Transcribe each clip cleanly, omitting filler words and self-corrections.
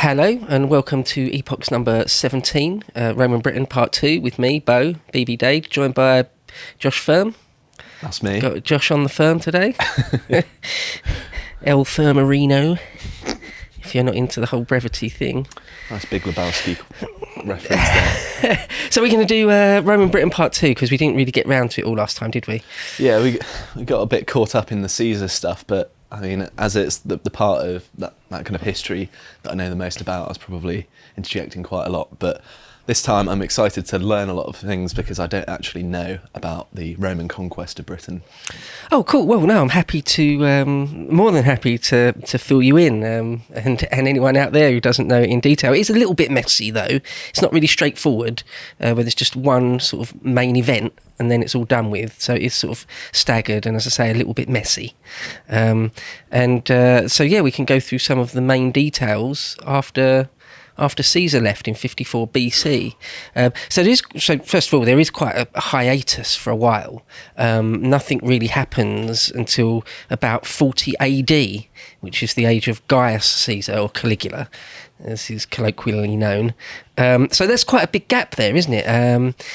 Hello and welcome to Epochs number 17, Roman Britain Part 2 with me, Bo, BB Dade, joined by Josh Firm. That's me. Got Josh on the firm today. El Firmarino, if you're not into the whole brevity thing. Nice Big Lebowski reference there. So we're going to do Roman Britain Part 2 because we didn't really get round to it all last time, did we? Yeah, we got a bit caught up in the Caesar stuff, but I mean, as it's the part of that kind of history that I know the most about, I was probably interjecting quite a lot. But this time I'm excited to learn a lot of things because I don't actually know about the Roman conquest of Britain. Oh, cool. Well, no, I'm happy to, more than happy to fill you in, and anyone out there who doesn't know it in detail. It's a little bit messy, though. It's not really straightforward, where there's just one sort of main event and then it's all done with. So it's sort of staggered and, as I say, a little bit messy. So, yeah, we can go through some of the main details after Caesar left in 54 BC. So first of all, there is quite a hiatus for a while. Nothing really happens until about 40 AD, which is the age of Gaius Caesar, or Caligula, as he's colloquially known. So there's quite a big gap there, isn't it?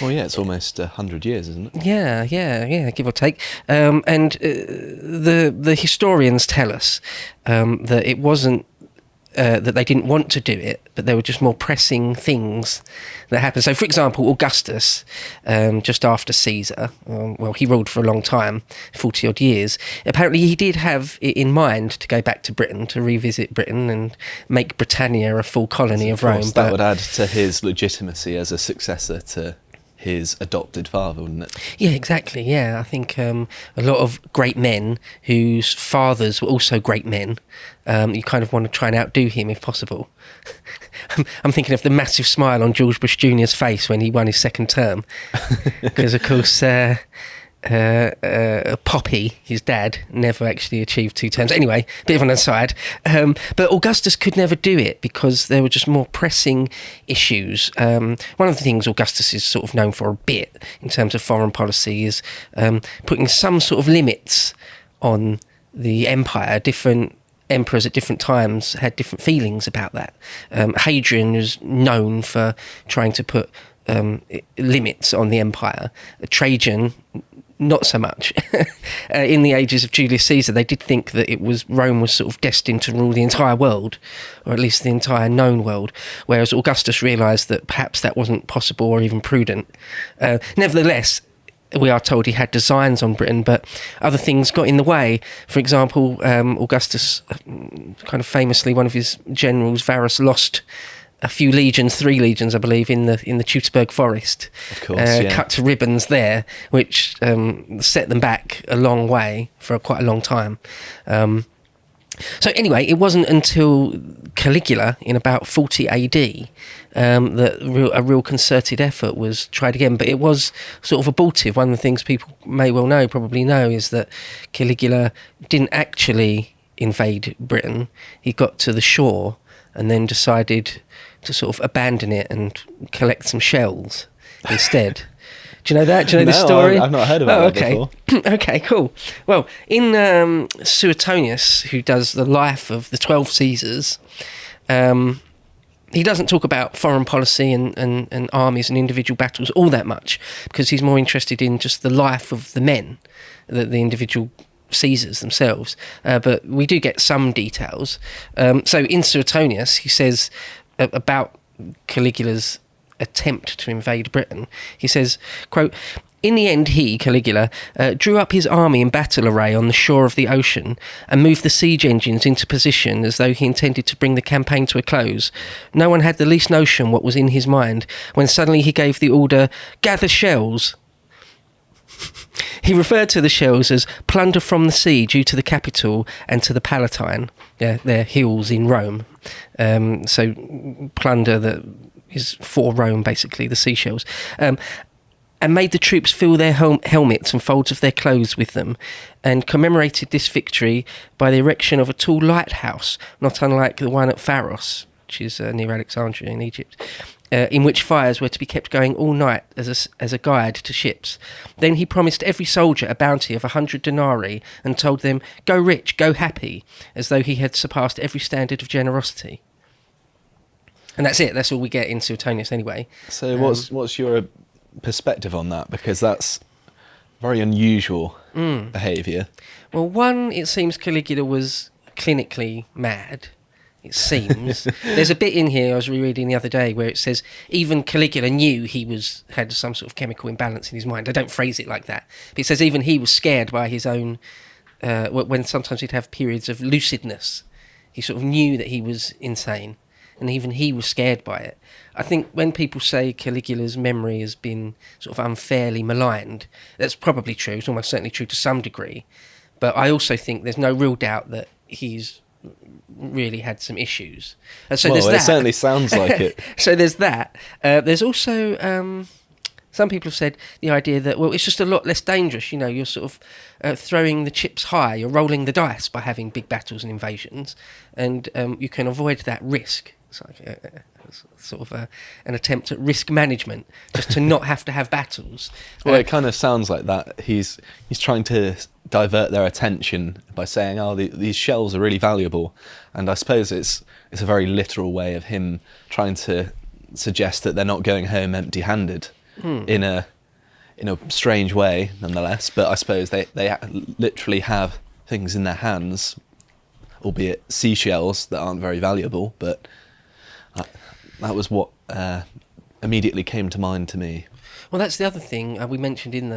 Well, yeah, it's almost 100 years, isn't it? Yeah, give or take. The historians tell us that it wasn't that they didn't want to do it, but there were just more pressing things that happened. So, for example, Augustus, just after Caesar, he ruled for a long time, 40-odd years. Apparently, he did have it in mind to go back to Britain, to revisit Britain and make Britannia a full colony of Rome. That would add to his legitimacy as a successor to his adopted father, wouldn't it? Yeah, exactly. Yeah, I think a lot of great men whose fathers were also great men, you kind of want to try and outdo him if possible. I'm thinking of the massive smile on George Bush Jr.'s face when he won his second term, because of course Poppy, his dad, never actually achieved 2 terms. Anyway, bit of an aside. But Augustus could never do it because there were just more pressing issues. One of the things Augustus is sort of known for a bit in terms of foreign policy is putting some sort of limits on the empire. Different emperors at different times had different feelings about that. Hadrian was known for trying to put limits on the empire. Trajan, not so much. In the ages of Julius Caesar, they did think that Rome was sort of destined to rule the entire world, or at least the entire known world, whereas Augustus realised that perhaps that wasn't possible or even prudent. Nevertheless, we are told he had designs on Britain, but other things got in the way. For example, Augustus, kind of famously, one of his generals, Varus, lost a few legions, 3 legions, I believe, in the Teutoburg forest. Of course, yeah. Cut to ribbons there, which set them back a long way for quite a long time. So anyway, it wasn't until Caligula in about 40 AD that a real concerted effort was tried again, but it was sort of abortive. One of the things people may well probably know, is that Caligula didn't actually invade Britain. He got to the shore and then decided to sort of abandon it and collect some shells instead. Do you know that? Do you know this story? I've not heard about that before. Okay, cool. Well, in Suetonius, who does the life of the 12 Caesars, he doesn't talk about foreign policy and armies and individual battles all that much, because he's more interested in just the life of the men, the individual Caesars themselves. But we do get some details. So in Suetonius, he says about Caligula's attempt to invade Britain, he says, quote, "In the end he, Caligula, drew up his army in battle array on the shore of the ocean and moved the siege engines into position as though he intended to bring the campaign to a close. No one had the least notion what was in his mind when suddenly he gave the order, 'Gather shells.' He referred to the shells as plunder from the sea due to the Capitol and to the Palatine, their hills in Rome. So plunder that is for Rome, basically, the seashells. And made the troops fill their helmets and folds of their clothes with them, and commemorated this victory by the erection of a tall lighthouse, not unlike the one at Pharos, which is near Alexandria in Egypt, in which fires were to be kept going all night as a guide to ships. Then he promised every soldier a bounty of 100 denarii and told them, 'Go rich, go happy,' as though he had surpassed every standard of generosity." And that's it. That's all we get in Suetonius anyway. So what's your perspective on that? Because that's very unusual behaviour. Well, one, it seems Caligula was clinically mad. It seems. There's a bit in here I was rereading the other day where it says even Caligula knew he had some sort of chemical imbalance in his mind. I don't phrase it like that. But it says even he was scared by his own... when sometimes he'd have periods of lucidness. He sort of knew that he was insane. And even he was scared by it. I think when people say Caligula's memory has been sort of unfairly maligned, that's probably true. It's almost certainly true to some degree. But I also think there's no real doubt that he's really had some issues. And so there's that. It certainly sounds like it. So there's that. There's also... some people have said the idea that, well, it's just a lot less dangerous. You know, you're sort of throwing the chips high. You're rolling the dice by having big battles and invasions. And you can avoid that risk. It's like sort of an attempt at risk management, just to not have to have battles. Well, it kind of sounds like that. He's trying to divert their attention by saying, "Oh, these shells are really valuable," and I suppose it's a very literal way of him trying to suggest that they're not going home empty-handed in a strange way, nonetheless. But I suppose they literally have things in their hands, albeit seashells that aren't very valuable, but. That was what immediately came to mind to me. Well, that's the other thing we mentioned in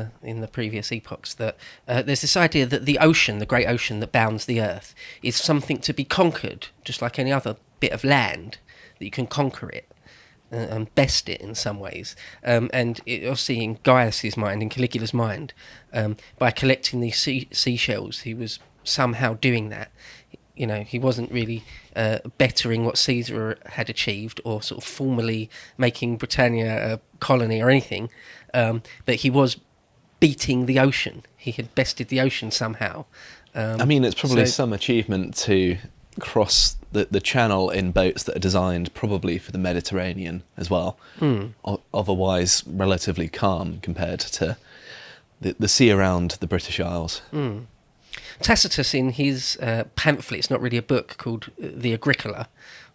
the previous epochs, that there's this idea that the ocean, the great ocean that bounds the earth, is something to be conquered, just like any other bit of land, that you can conquer it and best it in some ways. And obviously in Gaius's mind, in Caligula's mind, by collecting these seashells, he was somehow doing that. You know, he wasn't really bettering what Caesar had achieved or sort of formally making Britannia a colony or anything, but he was beating the ocean. He had bested the ocean somehow. I mean, it's probably some achievement to cross the channel in boats that are designed probably for the Mediterranean as well, otherwise relatively calm compared to the sea around the British Isles. Tacitus, in his pamphlet, it's not really a book, called The Agricola,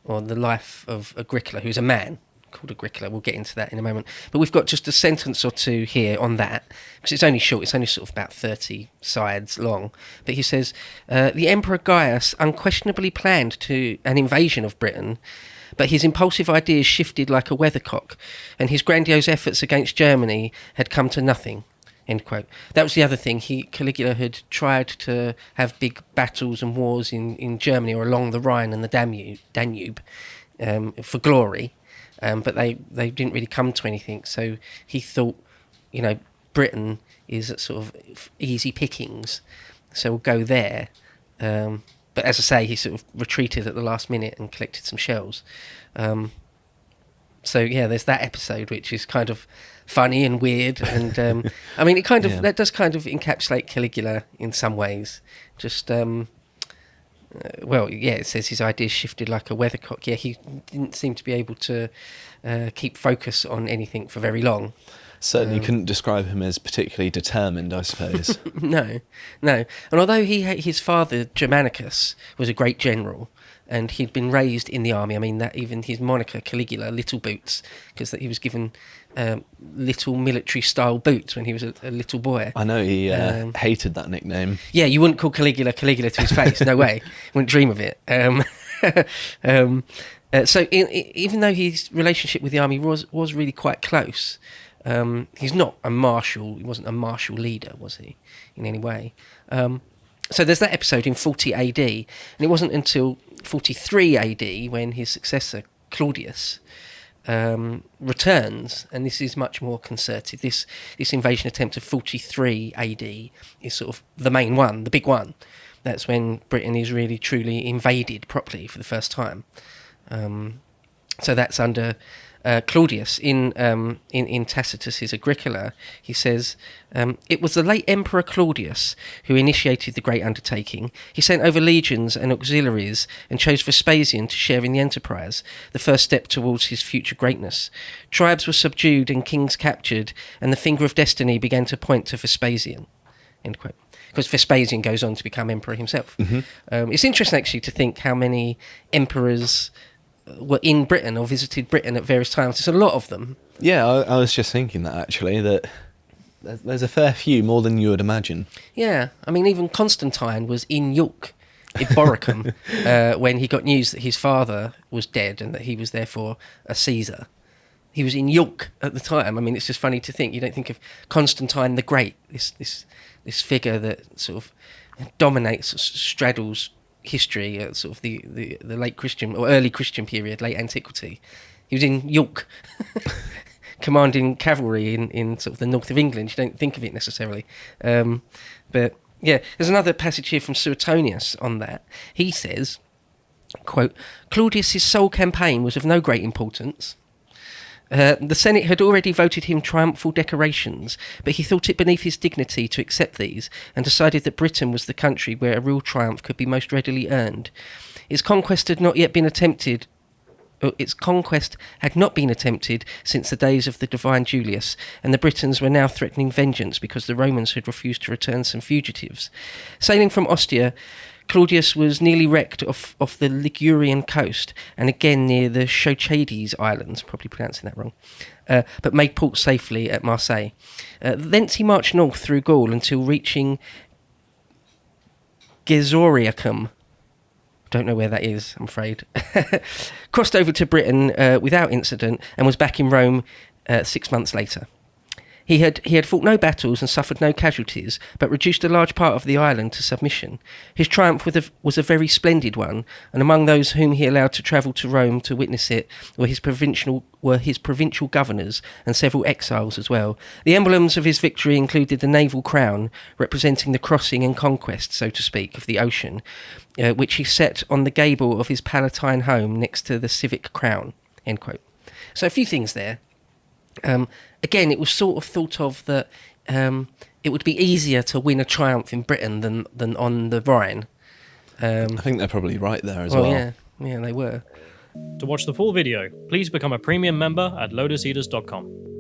or The Life of Agricola, who's a man called Agricola. We'll get into that in a moment. But we've got just a sentence or two here on that, because it's only short. It's only sort of about 30 sides long. But he says, the Emperor Gaius unquestionably planned an invasion of Britain, but his impulsive ideas shifted like a weathercock, and his grandiose efforts against Germany had come to nothing. End quote. That was the other thing. Caligula had tried to have big battles and wars in Germany or along the Rhine and the Danube for glory, but they didn't really come to anything. So he thought, you know, Britain is at sort of easy pickings, so we'll go there. But as I say, he sort of retreated at the last minute and collected some shells. So yeah, there's that episode, which is kind of funny and weird, and I mean, that does kind of encapsulate Caligula in some ways. Just it says his ideas shifted like a weathercock. Yeah, he didn't seem to be able to keep focus on anything for very long. Certainly couldn't describe him as particularly determined, I suppose. No. And although his father, Germanicus, was a great general, and he'd been raised in the army, I mean, that even his moniker, Caligula, Little Boots, because he was given little military-style boots when he was a little boy. I know, he hated that nickname. Yeah, you wouldn't call Caligula to his face, no way. Wouldn't dream of it. So even though his relationship with the army was really quite close, he's not a martial. He wasn't a martial leader, was he, in any way? So there's that episode in 40 AD, and it wasn't until 43 AD when his successor Claudius returns, and this is much more concerted. This invasion attempt of 43 AD is sort of the main one, the big one. That's when Britain is really truly invaded properly for the first time. So that's under Claudius. In Tacitus's Agricola, he says, it was the late Emperor Claudius who initiated the great undertaking. He sent over legions and auxiliaries and chose Vespasian to share in the enterprise, the first step towards his future greatness. Tribes were subdued and kings captured, and the finger of destiny began to point to Vespasian. End quote. Because Vespasian goes on to become emperor himself. Mm-hmm. It's interesting, actually, to think how many emperors were in Britain or visited Britain at various times. There's a lot of them. Yeah, I was just thinking that actually, that there's a fair few, more than you would imagine. Yeah, I mean, even Constantine was in York, in Boricum, when he got news that his father was dead and that he was therefore a Caesar. He was in York at the time. I mean, it's just funny to think. You don't think of Constantine the Great, this figure that sort of dominates, straddles history at sort of the late Christian or early Christian period, late antiquity. He was in York, commanding cavalry in sort of the north of England. You don't think of it necessarily. But yeah, there's another passage here from Suetonius on that. He says, quote, Claudius's sole campaign was of no great importance. The Senate had already voted him triumphal decorations, but he thought it beneath his dignity to accept these, and decided that Britain was the country where a real triumph could be most readily earned. Its conquest had not been attempted since the days of the divine Julius, and the Britons were now threatening vengeance because the Romans had refused to return some fugitives. Sailing from Ostia, Claudius was nearly wrecked off the Ligurian coast and again near the Chochades Islands, probably pronouncing that wrong, but made port safely at Marseille. Thence he marched north through Gaul until reaching Gesoriacum. Don't know where that is, I'm afraid. Crossed over to Britain without incident and was back in Rome 6 months later. He had fought no battles and suffered no casualties, but reduced a large part of the island to submission. His triumph was a very splendid one, and among those whom he allowed to travel to Rome to witness it were his provincial governors and several exiles as well. The emblems of his victory included the naval crown, representing the crossing and conquest, so to speak, of the ocean, which he set on the gable of his Palatine home next to the civic crown. End quote. So a few things there. Again, it was sort of thought of that it would be easier to win a triumph in Britain than on the Rhine. I think they're probably right there as well. Yeah, they were. To watch the full video, please become a premium member at lotuseaters.com.